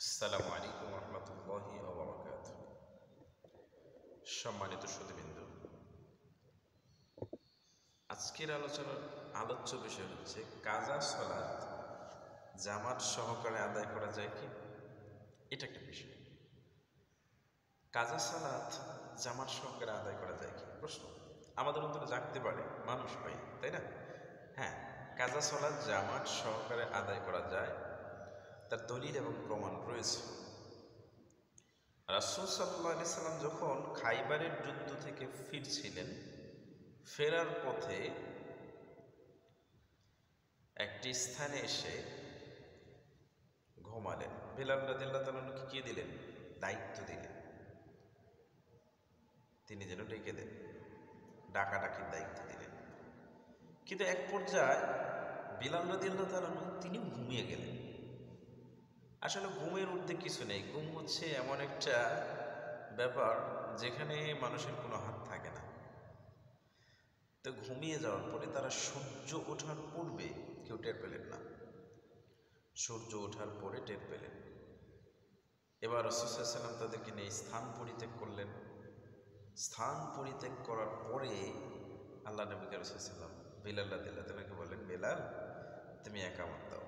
আসসালামু আলাইকুম রহমতুল্লাহি ওয়া বারাকাতুহু। সম্মানিত সুধীবৃন্দ, আজকের আলোচনার আলোচ্য বিষয় হচ্ছে কাজা সালাত জামাত সহকারে আদায় করা যায় কি? এটা একটা বিষয়। কাজা সালাত জামাত সহকারে আদায় করা যায় কি প্রশ্ন আমাদের অন্তরে জাগতে পারে, মানুষ পাই, তাই না? হ্যাঁ, কাজা সালাত জামাত সহকারে আদায় করা যায়, তার দলিল এবং প্রমাণ রয়েছে। রাসূল সাল্লাল্লাহু আলাইহি সাল্লাম যখন খাইবারের যুদ্ধ থেকে ফিরছিলেন, ফেরার পথে একটি স্থানে এসে ঘুমালেন। বেলাল রাদিয়াল্লাহু তাআলা আনহুকে কি দিলেন? দায়িত্ব দিলেন, তিনি যেন ডেকে দেন, ডাকাডাকির দায়িত্ব দিলেন। কিন্তু এক পর্যায়ে বেলাল রাদিয়াল্লাহু তাআলা আনহু তিনি ঘুমিয়ে গেলেন। আসলে ঘুমের ঊর্ধ্বে কিছু নেই। ঘুম হচ্ছে এমন একটা ব্যাপার যেখানে মানুষের কোনো হাত থাকে না। তো ঘুমিয়ে যাওয়ার পরে তারা সূর্য ওঠার পূর্বে কেউ টের পেলেন না, সূর্য ওঠার পরে টের পেলেন। এবার রাসূল সাল্লাল্লাহু আলাইহি ওয়াসাল্লাম তাদেরকে নিয়ে স্থান পরিত্যাগ করলেন। স্থান পরিত্যাগ করার পরে আল্লাহ নবী রাসূল সাল্লাল্লাহু আলাইহি ওয়াসাল্লাম বেলাল রাদিয়াল্লাহু তাআলাকে বললেন, বেলাল তুমি একামত দাও।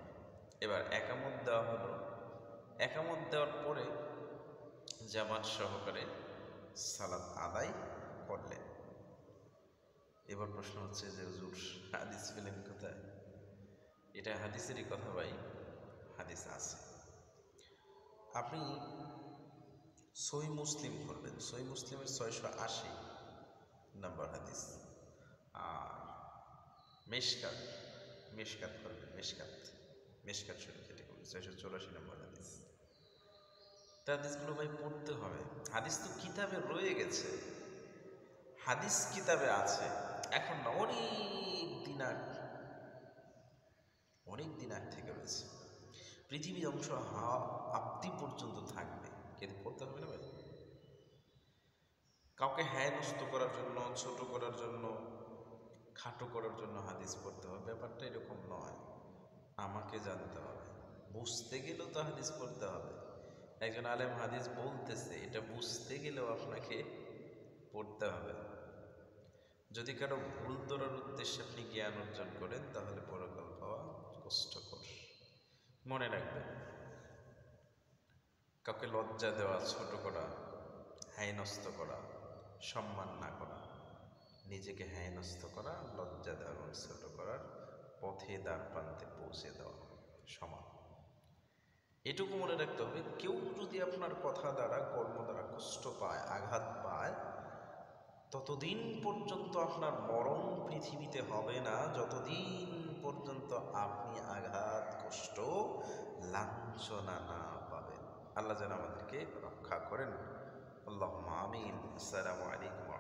এবার একামত দেওয়া হলো। একামত দেওয়ার পরে জামাত সহকারে সালাত আদায় করলেন। এবার প্রশ্ন হচ্ছে যে হুজুর হাদিস পেলেন কোথায়? এটা হাদিসেরই কথা ভাই, হাদিস আছে। আপনি সহিহ মুসলিম করবেন, সহিহ মুসলিমের 680 নাম্বার হাদিস। আর মেশকাত মেশকাত করবেন, মেশকাত শরীফ যেটা করবেন 684 নম্বর হাদিস। তা হাদিসগুলো ভাই পড়তে হবে। হাদিস তো কিতাবে রয়ে গেছে, হাদিস কিতাবে আছে, এখন না, অনেক দিন আগ থেকে রয়েছে। পৃথিবী ধ্বংস আব্দি পর্যন্ত থাকবে, কিন্তু পড়তে হবে না ভাই। কাউকে নষ্ট করার জন্য, ছোট করার জন্য, খাটো করার জন্য হাদিস পড়তে হবে, ব্যাপারটা এরকম নয়। আমাকে জানতে হবে, বুঝতে গেলেও তো হাদিস পড়তে হবে। একজন আলেম হাদিস বলতেছে, এটা বুঝতে গেলেও আপনাকে পড়তে হবে। যদি কারো ভুল ধরার উদ্দেশ্যে আপনি জ্ঞান অর্জন করেন, তাহলে পরকাল পাওয়া কষ্টকর। মনে রাখবেন, কাউকে লজ্জা দেওয়া, ছোট করা, হেনস্থ করা, সম্মান না করা, নিজেকে হেনস্থ করা, লজ্জা দেওয়া এবং ছোট করার পথে দ্বার প্রান্তে পৌঁছে দেওয়া সমান। এটুকু মনে রাখতে হবে, কেউ যদি আপনার কথা দ্বারা, কর্ম দ্বারা কষ্ট পায়, আঘাত পায়, ততদিন পর্যন্ত আপনার মরণ পৃথিবীতে হবে না, যতদিন পর্যন্ত আপনি আঘাত, কষ্ট, লাঞ্ছনা না পাবেন। আল্লাহ যেন আমাদেরকে রক্ষা করেন। আল্লাহুম্মা আমিন। আসসালামু আলাইকুম।